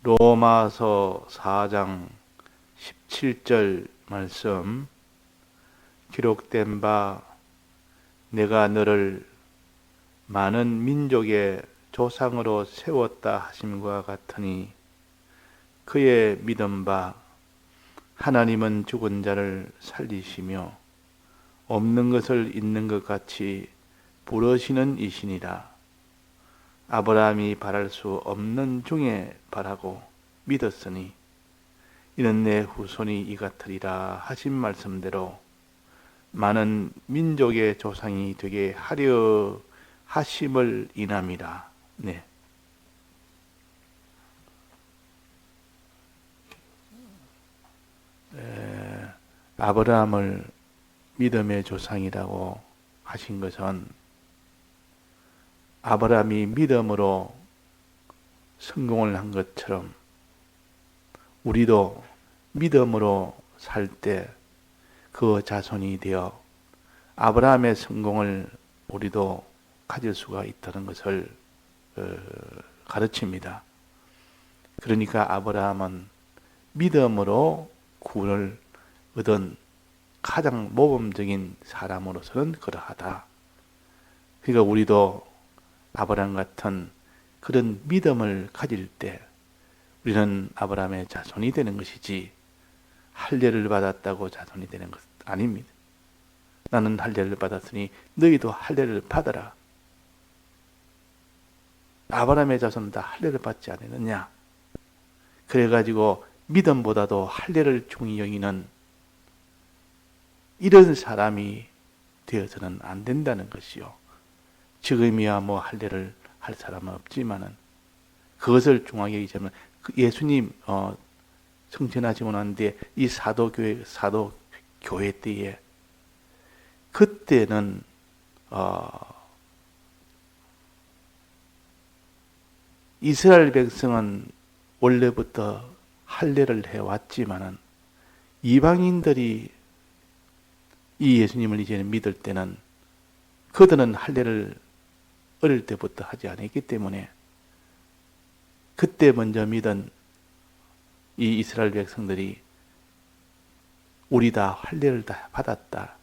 로마서 4장 17절 말씀, 기록된 바 내가 너를 많은 민족의 조상으로 세웠다 하심과 같으니 그의 믿은 바 하나님은 죽은 자를 살리시며 없는 것을 있는 것 같이 부르시는 이시니라. 아브라함이 바랄 수 없는 중에 바라고 믿었으니 이는 내 후손이 이 같으리라 하신 말씀대로 많은 민족의 조상이 되게 하려 하심을 인함이라. 네. 아브라함을 믿음의 조상이라고 하신 것은 아브라함이 믿음으로 성공을 한 것처럼 우리도 믿음으로 살 때 그 자손이 되어 아브라함의 성공을 우리도 가질 수가 있다는 것을 가르칩니다. 그러니까 아브라함은 믿음으로 구원을 얻은 가장 모범적인 사람으로서는 그러하다. 그러니까 우리도 아브라함 같은 그런 믿음을 가질 때 우리는 아브라함의 자손이 되는 것이지 할례를 받았다고 자손이 되는 것 아닙니다. 나는 할례를 받았으니 너희도 할례를 받아라. 아브라함의 자손은 다 할례를 받지 않았느냐? 그래가지고 믿음보다도 할례를 중히 여기는 이런 사람이 되어서는 안 된다는 것이요. 지금이야 뭐 할례를 할 사람은 없지만은 그것을 중하게 여기자면 예수님 성천하시고 난 뒤에 이 사도교회 때에 그때는 이스라엘 백성은 원래부터 할례를 해왔지만은 이방인들이 이 예수님을 이제는 믿을 때는 그들은 할례를 어릴 때부터 하지 않았기 때문에 그때 먼저 믿은 이 이스라엘 백성들이 우리 다 할례를 다 받았다.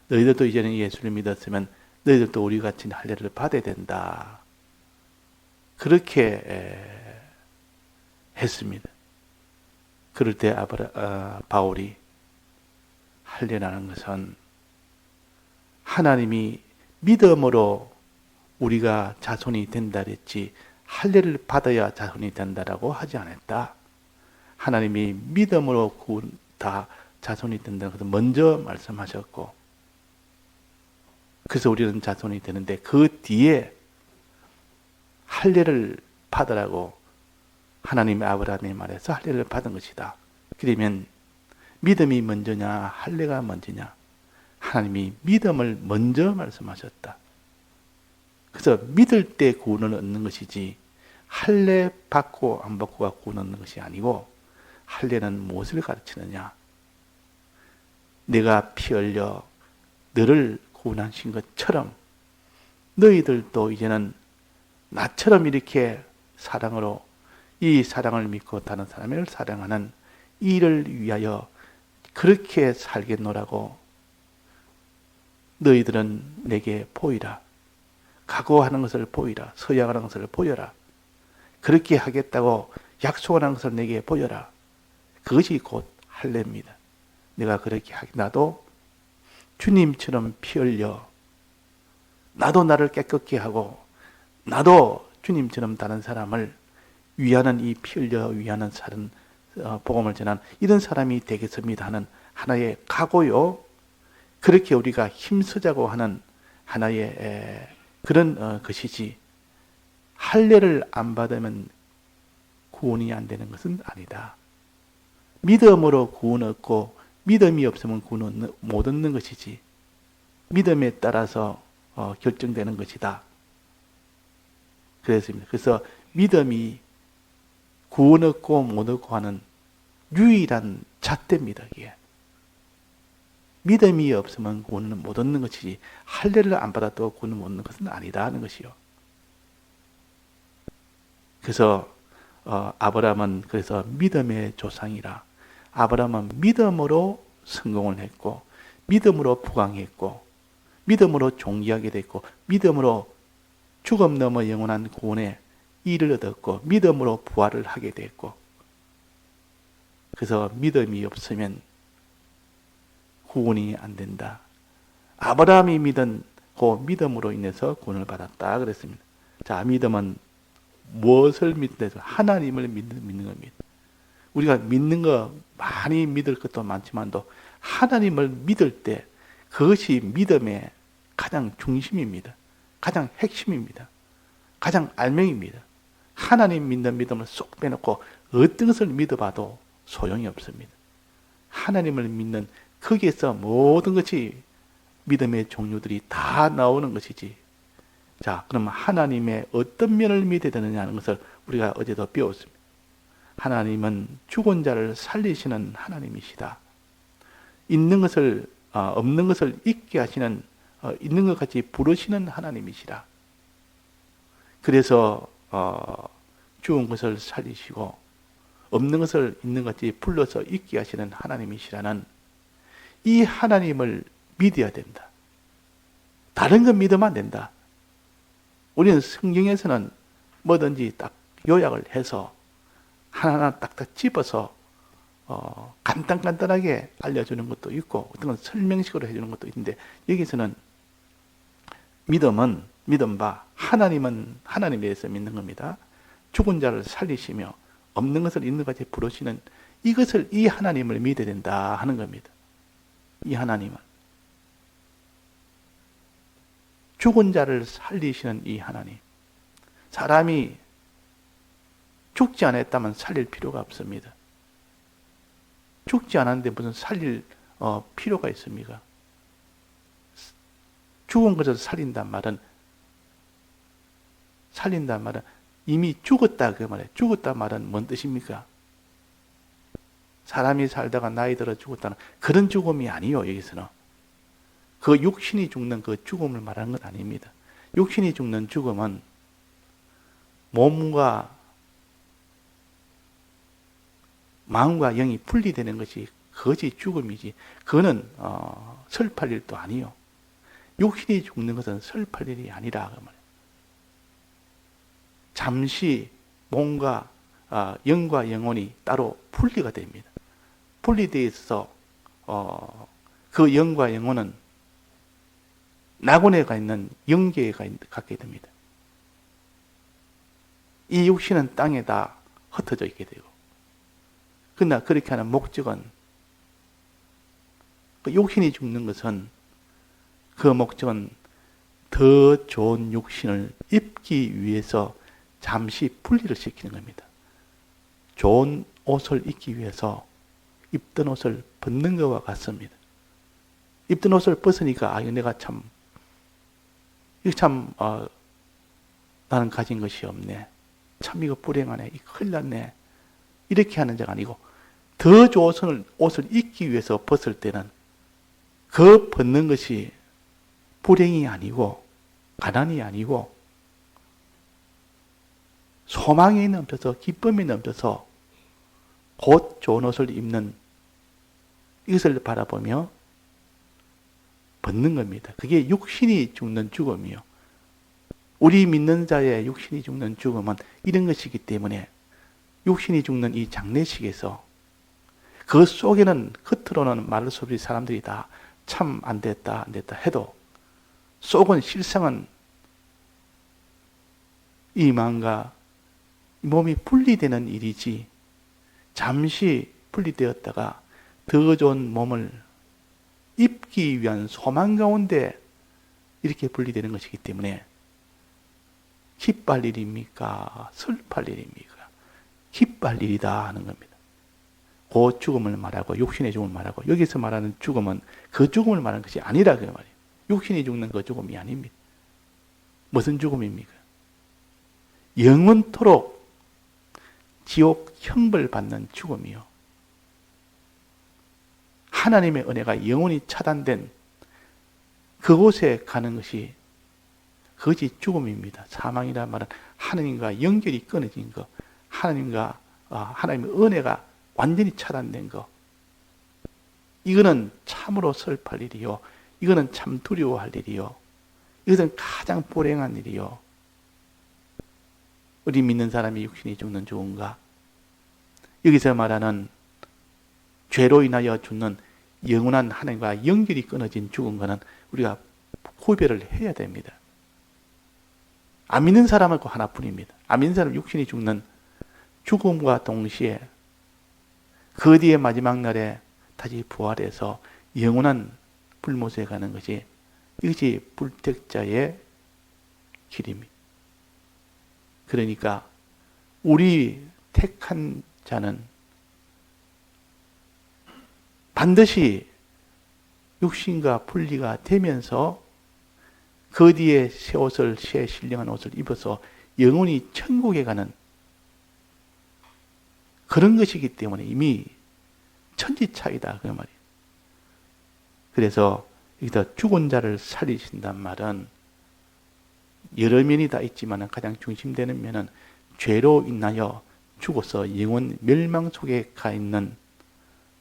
너희들도 이제는 예수를 믿었으면 너희들도 우리 같이 할례를 받아야 된다. 그렇게 했습니다. 그럴 때 바울이 할례라는 것은 하나님이 믿음으로 우리가 자손이 된다 그랬지 할례를 받아야 자손이 된다라고 하지 않았다. 하나님이 믿음으로 다 자손이 된다는 것을 먼저 말씀하셨고 그래서 우리는 자손이 되는데 그 뒤에 할례를 받으라고 하나님의 아브라함의 말에서 할례를 받은 것이다. 그러면 믿음이 먼저냐 할례가 먼저냐? 하나님이 믿음을 먼저 말씀하셨다. 그래서 믿을 때 구원을 얻는 것이지 할례 받고 안 받고가 구원 얻는 것이 아니고 할례는 무엇을 가르치느냐? 내가 피 흘려 너를 구원하신 것처럼 너희들도 이제는 나처럼 이렇게 사랑으로 이 사랑을 믿고 다른 사람을 사랑하는 이를 위하여 그렇게 살겠노라고 너희들은 내게 보이라. 각오하는 것을 보이라. 서약하는 것을 보여라. 그렇게 하겠다고 약속하는 것을 내게 보여라. 그것이 곧 할례입니다. 내가 그렇게 하기 나도 주님처럼 피 흘려 나도 나를 깨끗게 하고 나도 주님처럼 다른 사람을 위하는 이 피 흘려 위하는 사람 복음을 전한 이런 사람이 되겠습니다 하는 하나의 각오요. 그렇게 우리가 힘쓰자고 하는 하나의 그런 것이지 할례를 안 받으면 구원이 안 되는 것은 아니다. 믿음으로 구원 얻고 믿음이 없으면 구원 못 얻는 것이지 믿음에 따라서 결정되는 것이다. 그랬습니다. 그래서 믿음이 구원 얻고 못 얻고 하는 유일한 잣대입니다. 이게. 믿음이 없으면 구원을 못 얻는 것이지 할례를 안 받아도 구원을 못 얻는 것은 아니다 하는 것이요. 그래서 아브라함은 그래서 믿음의 조상이라. 아브라함은 믿음으로 성공을 했고, 믿음으로 부강했고, 믿음으로 존귀하게 됐고, 믿음으로 죽음 넘어 영원한 구원에 이를 얻었고, 믿음으로 부활을 하게 됐고, 그래서 믿음이 없으면 구원이 안 된다. 아브라함이 믿은 그 믿음으로 인해서 구원을 받았다 그랬습니다. 자, 믿음은 무엇을 믿는? 하나님을 믿는 겁니다. 우리가 믿는 거 많이 믿을 것도 많지만도 하나님을 믿을 때 그것이 믿음의 가장 중심입니다. 가장 핵심입니다. 가장 알맹입니다. 하나님 믿는 믿음을 쏙 빼놓고 어떤 것을 믿어봐도 소용이 없습니다. 하나님을 믿는 거기에서 모든 것이 믿음의 종류들이 다 나오는 것이지. 자, 그럼 하나님의 어떤 면을 믿어야 되느냐 하는 것을 우리가 어제도 배웠습니다. 하나님은 죽은 자를 살리시는 하나님이시다. 있는 것을 없는 것을 있게 하시는 있는 것 같이 부르시는 하나님이시라. 그래서 죽은 것을 살리시고 없는 것을 있는 것 같이 불러서 있게 하시는 하나님이시라는 이 하나님을 믿어야 된다. 다른 건 믿으면 안 된다. 우리는 성경에서는 뭐든지 딱 요약을 해서 하나하나 딱딱 집어서 간단하게 알려주는 것도 있고 어떤 건 설명식으로 해주는 것도 있는데 여기서는 믿음 바 하나님은 하나님에 대해서 믿는 겁니다. 죽은 자를 살리시며 없는 것을 있는 것 같이 부르시는 이것을 이 하나님을 믿어야 된다 하는 겁니다. 이 하나님은 죽은 자를 살리시는 이 하나님. 사람이 죽지 않았다면 살릴 필요가 없습니다. 죽지 않았는데 무슨 살릴 필요가 있습니까? 죽은 것을 살린단 말은 이미 죽었다 그 말이에요. 죽었다 말은 뭔 뜻입니까? 사람이 살다가 나이 들어 죽었다는 그런 죽음이 아니요. 여기서는 그 육신이 죽는 그 죽음을 말하는 건 아닙니다. 육신이 죽는 죽음은 몸과 마음과 영이 분리되는 것이 그것이 죽음이지. 그거는 슬플 일도 아니요. 육신이 죽는 것은 슬플 일이 아니라 그 말이에요. 잠시 몸과 영과 영혼이 따로 분리가 됩니다. 분리되어 있어서 그 영과 영혼은 낙원에 가 있는 영계에 갖게 됩니다. 이 육신은 땅에다 흩어져 있게 되고, 그러나 그렇게 하는 목적은 그 육신이 죽는 것은 그 목적은 더 좋은 육신을 입기 위해서 잠시 분리를 시키는 겁니다. 좋은 옷을 입기 위해서 입던 옷을 벗는 것과 같습니다. 입던 옷을 벗으니까 내가 나는 가진 것이 없네. 참 이거 불행하네. 이거 큰일 났네. 이렇게 하는 자가 아니고 더 좋은 옷을 입기 위해서 벗을 때는 그 벗는 것이 불행이 아니고 가난이 아니고 소망이 넘쳐서 기쁨이 넘쳐서 곧 좋은 옷을 입는 이것을 바라보며 벗는 겁니다. 그게 육신이 죽는 죽음이요. 우리 믿는 자의 육신이 죽는 죽음은 이런 것이기 때문에 육신이 죽는 이 장례식에서 그 속에는 겉으로는 말할 수 없이 사람들이 다 참 안 됐다 해도 속은 실상은 이 마음과 몸이 분리되는 일이지 잠시 분리되었다가 더 좋은 몸을 입기 위한 소망 가운데 이렇게 분리되는 것이기 때문에 기뻐할 일입니까? 슬플 일입니까? 기뻐할 일이다 하는 겁니다. 그 죽음을 말하고 육신의 죽음을 말하고 여기서 말하는 죽음은 그 죽음을 말하는 것이 아니라 그 말이에요. 육신이 죽는 그 죽음이 아닙니다. 무슨 죽음입니까? 영원토록 지옥 형벌 받는 죽음이요. 하나님의 은혜가 영원히 차단된 그곳에 가는 것이 그것이 죽음입니다. 사망이란 말은 하나님과 연결이 끊어진 것, 하나님과 하나님의 은혜가 완전히 차단된 거. 이거는 참으로 슬퍼할 일이요. 이거는 참 두려워할 일이요. 이것은 가장 불행한 일이요. 우리 믿는 사람이 육신이 죽는 죽음과 여기서 말하는 죄로 인하여 죽는 영원한 하나님과 연결이 끊어진 죽음과는 우리가 구별을 해야 됩니다. 안 믿는 사람하고 하나뿐입니다. 안 믿는 사람은 육신이 죽는 죽음과 동시에 그 뒤에 마지막 날에 다시 부활해서 영원한 불못에 가는 것이 이것이 불택자의 길입니다. 그러니까 우리 택한 자는 반드시 육신과 분리가 되면서 그 뒤에 새 옷을, 새 신령한 옷을 입어서 영원히 천국에 가는 그런 것이기 때문에 이미 천지차이다 그 말이에요. 그래서 여기다 죽은 자를 살리신단 말은 여러 면이 다 있지만 가장 중심되는 면은 죄로 인하여 죽어서 영원 멸망 속에 가 있는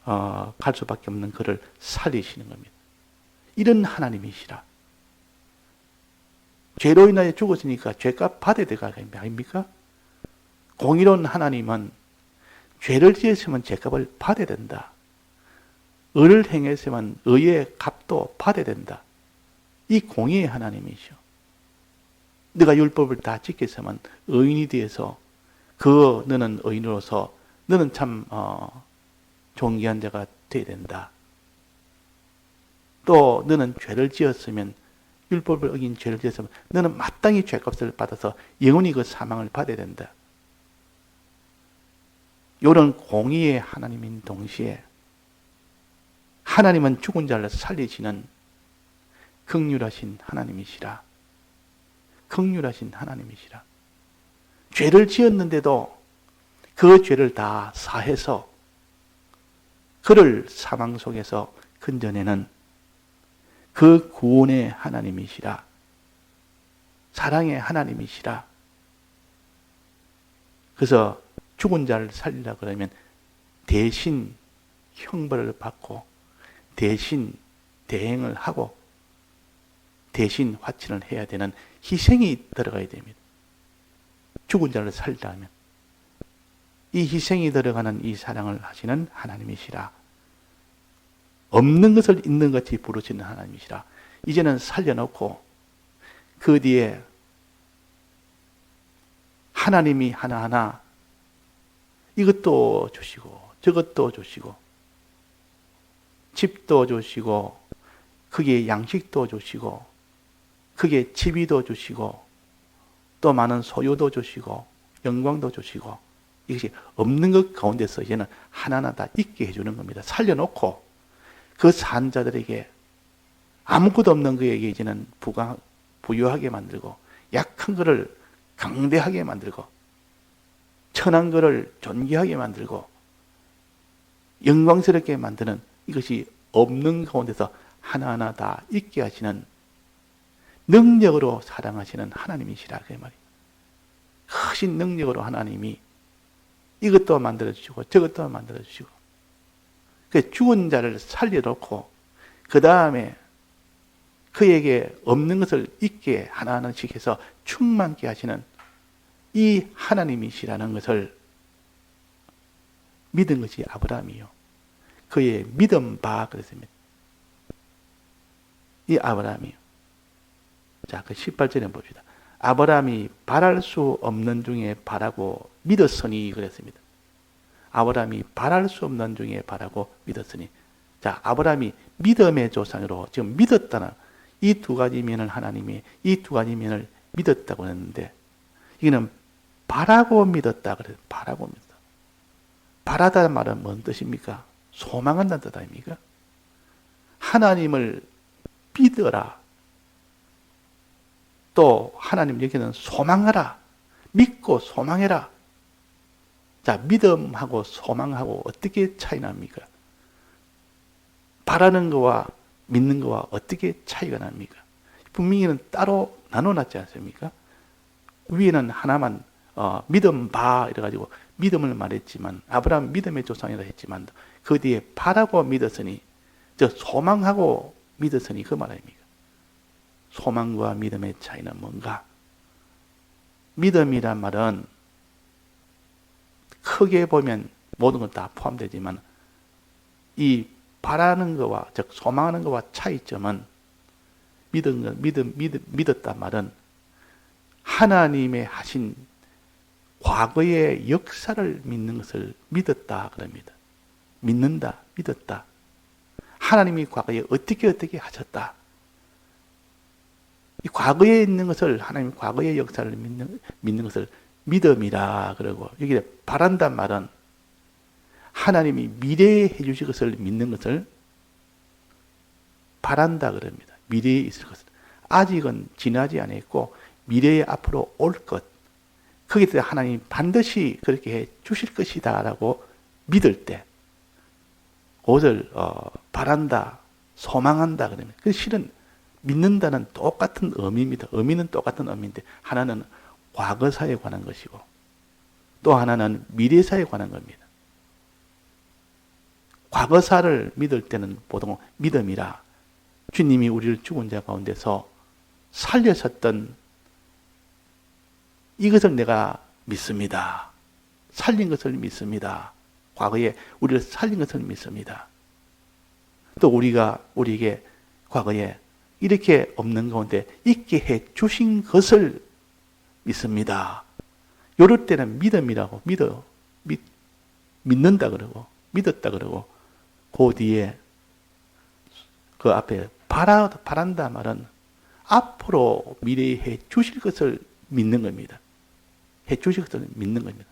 갈 수밖에 없는 그를 살리시는 겁니다. 이런 하나님이시라. 죄로 인하여 죽었으니까 죄값 받아야 될 거 아닙니까? 공의로운 하나님은 죄를 지었으면 죄값을 받아야 된다. 의를 행했으면 의의 값도 받아야 된다. 이 공의의 하나님이시오. 네가 율법을 다 지켰으면 의인이 되어서 너는 의인으로서 너는 참 존귀한 자가 되어야 된다. 또 너는 죄를 지었으면 율법을 어긴 죄를 지었으면 너는 마땅히 죄값을 받아서 영원히 그 사망을 받아야 된다. 이런 공의의 하나님인 동시에 하나님은 죽은 자를 살리시는 긍휼하신 하나님이시라. 긍휼하신 하나님이시라. 죄를 지었는데도 그 죄를 다 사해서 그를 사망 속에서 건져내는 그 구원의 하나님이시라. 사랑의 하나님이시라. 그래서 죽은 자를 살리려 그러면 대신 형벌을 받고 대신 대행을 하고 대신 화친을 해야 되는 희생이 들어가야 됩니다. 죽은 자를 살리려 하면 이 희생이 들어가는 이 사랑을 하시는 하나님이시라. 없는 것을 있는 것이 부르시는 하나님이시라. 이제는 살려놓고 그 뒤에 하나님이 하나하나 이것도 주시고 저것도 주시고 집도 주시고 그게 양식도 주시고 그게 지위도 주시고 또 많은 소유도 주시고 영광도 주시고 이것이 없는 것 가운데서 이제는 하나하나 다 있게 해주는 겁니다. 살려놓고 그 산 자들에게 아무것도 없는 그에게 이제는 부유하게 만들고 약한 것을 강대하게 만들고 천한 것을 존귀하게 만들고 영광스럽게 만드는 이것이 없는 가운데서 하나하나 다 있게 하시는 능력으로 사랑하시는 하나님이시라 그 말이에요. 크신 능력으로 하나님이 이것도 만들어주시고 저것도 만들어주시고 그 죽은 자를 살려놓고 그 다음에 그에게 없는 것을 있게 하나하나씩 해서 충만케 하시는 이 하나님이시라는 것을 믿은 것이 아브라함이요. 그의 믿음 바 그랬습니다. 이 아브라함이요. 자, 그 18절에 봅시다. 아브라함이 바랄 수 없는 중에 바라고 믿었으니 그랬습니다. 아브라함이 바랄 수 없는 중에 바라고 믿었으니. 자, 아브라함이 믿음의 조상으로 지금 믿었다는 이 두 가지 면을 하나님이 이 두 가지 면을 믿었다고 했는데 이거는 바라고 믿었다 그래요. 바라고 믿었다. 바라다는 말은 뭔 뜻입니까? 소망한다는 뜻 아닙니까? 하나님을 믿어라. 또 하나님 여기는 소망하라. 믿고 소망해라. 자, 믿음하고 소망하고 어떻게 차이 납니까? 바라는 거와 믿는 거와 어떻게 차이가 납니까? 분명히는 따로 나눠놨지 않습니까? 위에는 하나만 믿음 바 이래가지고 믿음을 말했지만 아브라함 믿음의 조상이라 했지만 그 뒤에 바라고 믿었으니 저 소망하고 믿었으니 그 말 아닙니까? 소망과 믿음의 차이는 뭔가? 믿음이란 말은 크게 보면 모든 건 다 포함되지만 이 바라는 것과 즉 소망하는 것과 차이점은 믿었다 말은 하나님의 하신 과거의 역사를 믿는 것을 믿었다 그럽니다. 믿는다, 믿었다. 하나님이 과거에 어떻게 하셨다. 이 과거에 있는 것을 하나님 과거의 역사를 믿는 것을 믿음이라 그러고 여기 바란단 말은 하나님이 미래에 해주실 것을 믿는 것을 바란다 그럽니다. 미래에 있을 것을. 아직은 지나지 않았고 미래에 앞으로 올 것. 거기에 대해 하나님 반드시 그렇게 해 주실 것이다 라고 믿을 때 그것을 바란다, 소망한다 그러면 그 실은 믿는다는 똑같은 의미입니다. 의미는 똑같은 의미인데 하나는 과거사에 관한 것이고 또 하나는 미래사에 관한 겁니다. 과거사를 믿을 때는 보통 믿음이라 주님이 우리를 죽은 자 가운데서 살려셨던 이것을 내가 믿습니다. 살린 것을 믿습니다. 과거에 우리를 살린 것을 믿습니다. 또 우리에게 과거에 이렇게 없는 가운데 있게 해 주신 것을 믿습니다. 이럴 때는 믿음이라고 믿는다 그러고 믿었다 그러고 그 뒤에 그 앞에 바란다 말은 앞으로 미래에 해 주실 것을 믿는 겁니다. 해 주실 것을 믿는 겁니다.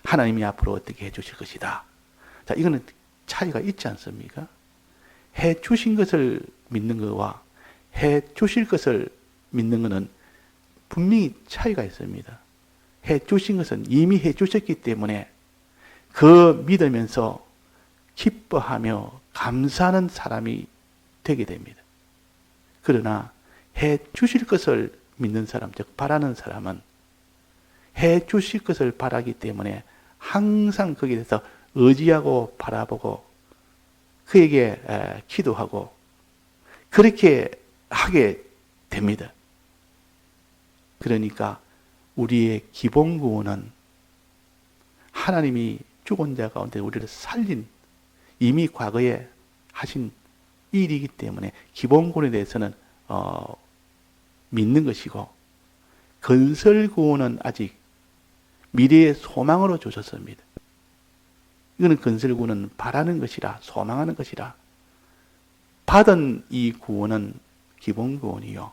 하나님이 앞으로 어떻게 해 주실 것이다. 자, 이거는 차이가 있지 않습니까? 해 주신 것을 믿는 것과 해 주실 것을 믿는 것은 분명히 차이가 있습니다. 해 주신 것은 이미 해 주셨기 때문에 그 믿으면서 기뻐하며 감사하는 사람이 되게 됩니다. 그러나 해 주실 것을 믿는 사람, 즉 바라는 사람은 해 주실 것을 바라기 때문에 항상 거기에 대해서 의지하고 바라보고 그에게 기도하고 그렇게 하게 됩니다. 그러니까 우리의 기본 구원은 하나님이 죽은 자 가운데 우리를 살린 이미 과거에 하신 일이기 때문에 기본 구원에 대해서는 믿는 것이고 건설 구원은 아직 미래의 소망으로 주셨습니다. 이거는 건설 구원은 바라는 것이라 소망하는 것이라 받은 이 구원은 기본 구원이요.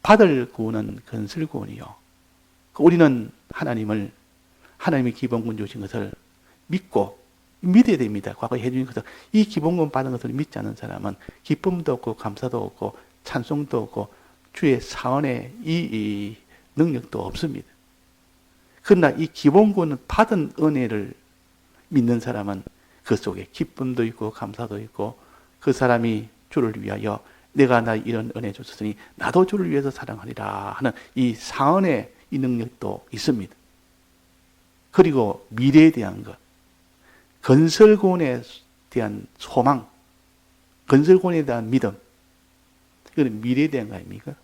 받을 구원은 건설 구원이요. 우리는 하나님의 기본 구원 주신 것을 믿고 믿어야 됩니다. 과거에 해주신 것을 이 기본 구원 받은 것을 믿지 않는 사람은 기쁨도 없고 감사도 없고 찬송도 없고 주의 사언의 이 능력도 없습니다. 그러나 이 기본 구원을 받은 은혜를 믿는 사람은 그 속에 기쁨도 있고 감사도 있고 그 사람이 주를 위하여 내가 나 이런 은혜 줬으니 나도 주를 위해서 사랑하리라 하는 이 사언의 이 능력도 있습니다. 그리고 미래에 대한 것, 건설구원에 대한 소망, 건설구원에 대한 믿음, 이거는 미래에 대한 거 아닙니까?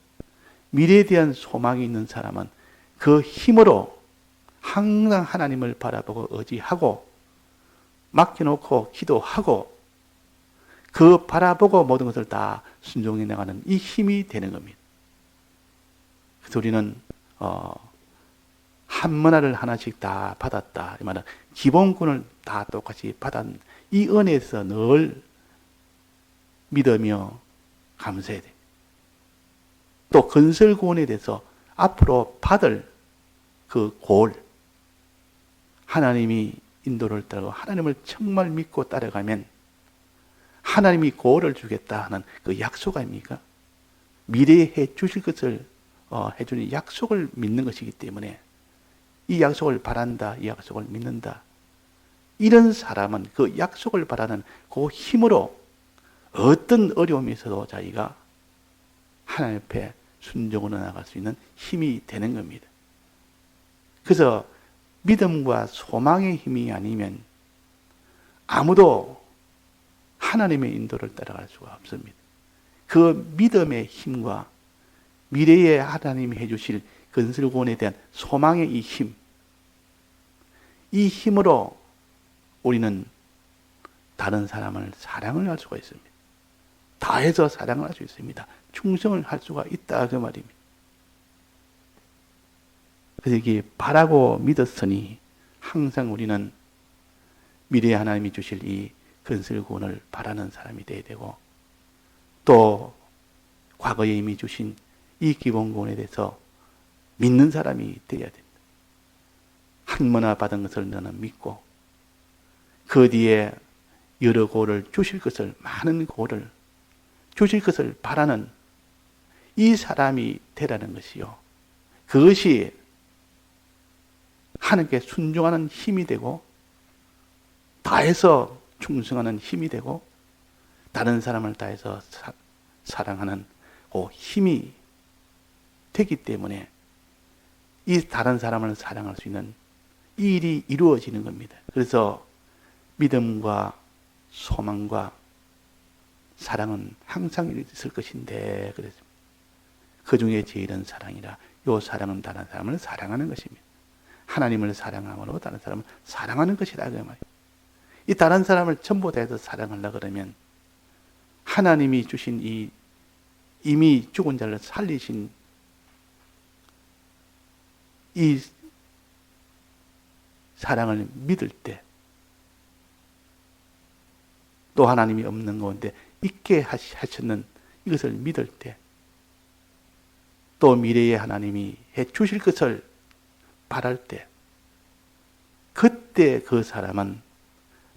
미래에 대한 소망이 있는 사람은 그 힘으로 항상 하나님을 바라보고 의지하고 맡겨놓고 기도하고 그 바라보고 모든 것을 다 순종해 나가는 이 힘이 되는 겁니다. 그래서 우리는 한 문화를 하나씩 다 받았다. 이 말은 기본권을 다 똑같이 받은 이 은혜에서 늘 믿으며 감사해야 돼. 또 건설구원에 대해서 앞으로 받을 그 골, 하나님이 인도를 따르고 하나님을 정말 믿고 따라가면 하나님이 고를 주겠다 하는 그 약속 아닙니까? 미래에 해 주실 것을 해주는 약속을 믿는 것이기 때문에 이 약속을 바란다, 이 약속을 믿는다. 이런 사람은 그 약속을 바라는 그 힘으로 어떤 어려움이 있어도 자기가 하나님 앞에 순종으로 나아갈 수 있는 힘이 되는 겁니다. 그래서 믿음과 소망의 힘이 아니면 아무도 하나님의 인도를 따라갈 수가 없습니다. 그 믿음의 힘과 미래에 하나님이 해주실 건설구원에 대한 소망의 이 힘, 이 힘으로 우리는 다른 사람을 사랑을 할 수가 있습니다. 다해서 사랑을 할 수 있습니다. 충성을 할 수가 있다 그 말입니다. 그래서 이게 바라고 믿었으니 항상 우리는 미래에 하나님이 주실 이 건설구원을 바라는 사람이 되어야 되고, 또 과거에 이미 주신 이 기본구원에 대해서 믿는 사람이 되어야 됩니다. 한 번나 받은 것을 너는 믿고 그 뒤에 여러 구원을 주실 것을, 많은 구원을 주실 것을 바라는 이 사람이 되라는 것이요, 그것이 하나님께 순종하는 힘이 되고 다해서 충성하는 힘이 되고 다른 사람을 다해서 사랑하는 그 힘이 되기 때문에 이 다른 사람을 사랑할 수 있는 이 일이 이루어지는 겁니다. 그래서 믿음과 소망과 사랑은 항상 있을 것인데, 그래서 그 중에 제일은 사랑이라. 요 사랑은 다른 사람을 사랑하는 것입니다. 하나님을 사랑함으로 다른 사람을 사랑하는 것이다 그 말이에요. 이 다른 사람을 전부 다 해서 사랑하려고 그러면 하나님이 주신 이 이미 죽은 자를 살리신 이 사랑을 믿을 때, 또 하나님이 없는 가운데 있게 하셨는 이것을 믿을 때, 또 미래에 하나님이 해 주실 것을 바랄 때, 그때 그 사람은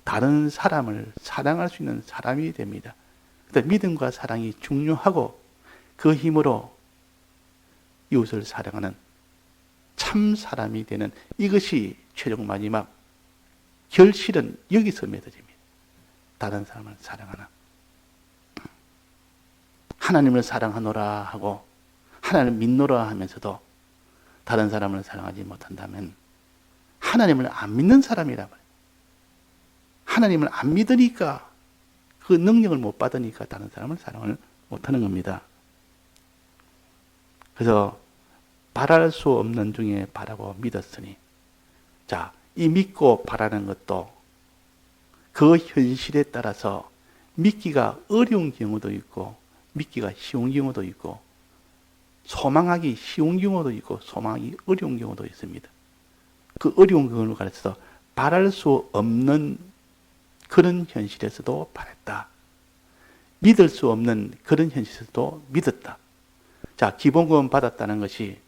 다른 사람을 사랑할 수 있는 사람이 됩니다. 그러니까 믿음과 사랑이 중요하고 그 힘으로 이웃을 사랑하는 참 사람이 되는, 이것이 최종 마지막 결실은 여기서 맺어집니다. 다른 사람을 사랑하는, 하나님을 사랑하노라 하고 하나님을 믿노라 하면서도 다른 사람을 사랑하지 못한다면 하나님을 안 믿는 사람이라 말이에요. 하나님을 안 믿으니까, 그 능력을 못 받으니까 다른 사람을 사랑을 못하는 겁니다. 그래서 바랄 수 없는 중에 바라고 믿었으니, 자, 이 믿고 바라는 것도 그 현실에 따라서 믿기가 어려운 경우도 있고 믿기가 쉬운 경우도 있고, 소망하기 쉬운 경우도 있고 소망하기 어려운 경우도 있습니다. 그 어려운 경우를 가르쳐서 바랄 수 없는 그런 현실에서도 바랬다. 믿을 수 없는 그런 현실에서도 믿었다. 자, 기본구원 받았다는 것이,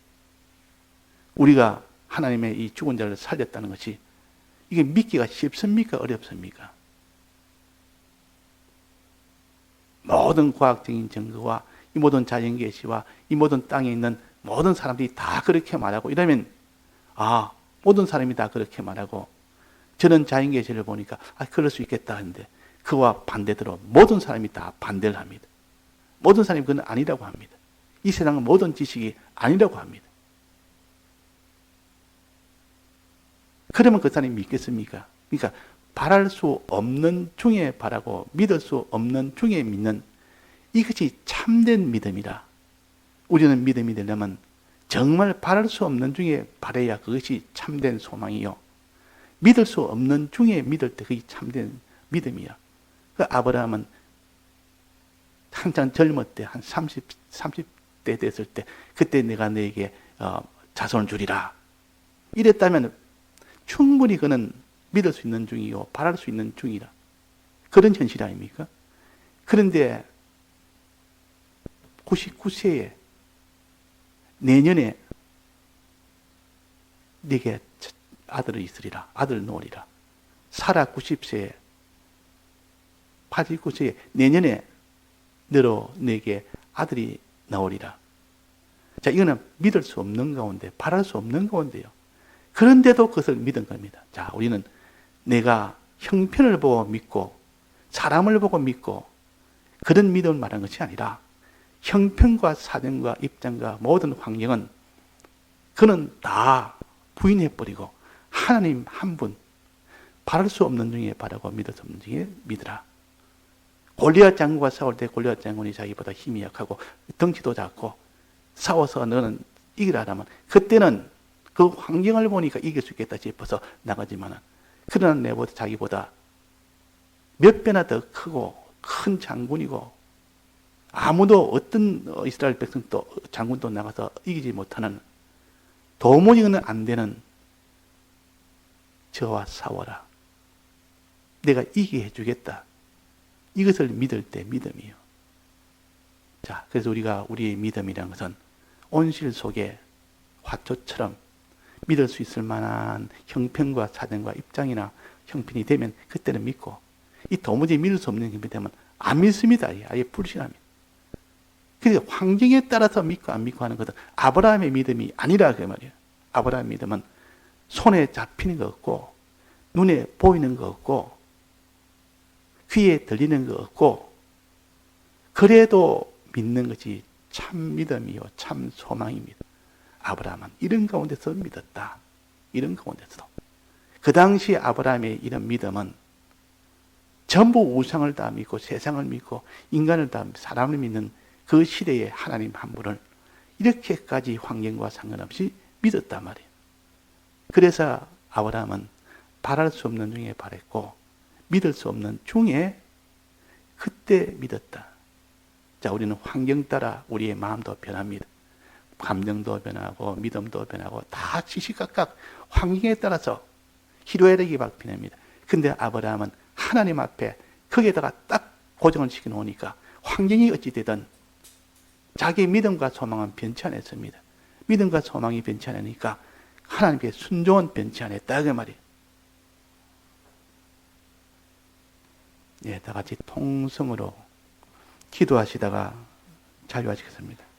우리가 하나님의 이 죽은 자를 살렸다는 것이, 이게 믿기가 쉽습니까? 어렵습니까? 모든 과학적인 증거와 이 모든 자연계시와 이 모든 땅에 있는 모든 사람들이 다 그렇게 말하고 이러면, 아, 모든 사람이 다 그렇게 말하고, 저는 자연계시를 보니까 그럴 수 있겠다 하는데 그와 반대대로 모든 사람이 다 반대를 합니다. 모든 사람이 그건 아니라고 합니다. 이 세상은 모든 지식이 아니라고 합니다. 그러면 그 사람이 믿겠습니까? 그러니까 바랄 수 없는 중에 바라고 믿을 수 없는 중에 믿는, 이것이 참된 믿음이라. 우리는 믿음이 되려면 정말 바랄 수 없는 중에 바라야 그것이 참된 소망이요, 믿을 수 없는 중에 믿을 때 그게 참된 믿음이야. 그 아브라함은 한창 젊을 때, 한 30대 됐을 때, 그때 내가 너에게 자손을 주리라 이랬다면 충분히 그는 믿을 수 있는 중이요, 바랄 수 있는 중이라. 그런 현실 아닙니까? 그런데 99세에 내년에 네게 아들이 있으리라, 아들 놓으리라. 사라 90세에, 89세에 내년에 너로 내게 아들이 나오리라. 자, 이거는 믿을 수 없는 가운데, 바랄 수 없는 가운데요. 그런데도 그것을 믿은 겁니다. 자, 우리는 내가 형편을 보고 믿고 사람을 보고 믿고 그런 믿음을 말하는 것이 아니라, 형편과 사정과 입장과 모든 환경은 그는 다 부인해버리고 하나님 한 분, 바랄 수 없는 중에 바라고 믿을 수 없는 중에 믿으라. 골리앗 장군과 싸울 때 골리앗 장군이 자기보다 힘이 약하고 덩치도 작고 싸워서 너는 이기라 하면 그때는 그 환경을 보니까 이길 수 있겠다 싶어서 나가지만은 그러나 내보다 자기보다 몇 배나 더 크고 큰 장군이고 아무도 어떤 이스라엘 백성도 장군도 나가서 이기지 못하는 도무지는 안 되는 저와 싸워라. 내가 이기게 해주겠다. 이것을 믿을 때 믿음이요. 자, 그래서 우리가 우리의 믿음이라는 것은 온실 속에 화초처럼 믿을 수 있을 만한 형편과 사정과 입장이나 형편이 되면 그때는 믿고 이 도무지 믿을 수 없는 형편이 되면 안 믿습니다. 아예 불신합니다. 그래서 환경에 따라서 믿고 안 믿고 하는 것은 아브라함의 믿음이 아니라 그 말이에요. 아브라함의 믿음은 손에 잡히는 거 없고 눈에 보이는 거 없고 귀에 들리는 거 없고 그래도 믿는 것이 참 믿음이요 참 소망입니다. 아브라함은 이런 가운데서 믿었다. 이런 가운데서도 그 당시 아브라함의 이런 믿음은 전부 우상을 다 믿고 세상을 믿고 인간을 다 사람을 믿는 그 시대의 하나님 한 분을 이렇게까지 환경과 상관없이 믿었단 말이에요. 그래서 아브라함은 바랄 수 없는 중에 바랬고 믿을 수 없는 중에 그때 믿었다. 자, 우리는 환경 따라 우리의 마음도 변합니다. 감정도 변하고 믿음도 변하고 다 시시각각 환경에 따라서 희로애락이 바뀝니다. 근데 아브라함은 하나님 앞에 거기에다가 딱 고정을 시켜놓으니까 환경이 어찌되든 자기 믿음과 소망은 변치 않았습니다. 믿음과 소망이 변치 않으니까 하나님께 순종은 변치 않았다 그 말이에요. 예, 다 같이 통성으로 기도하시다가 자유하시겠습니다.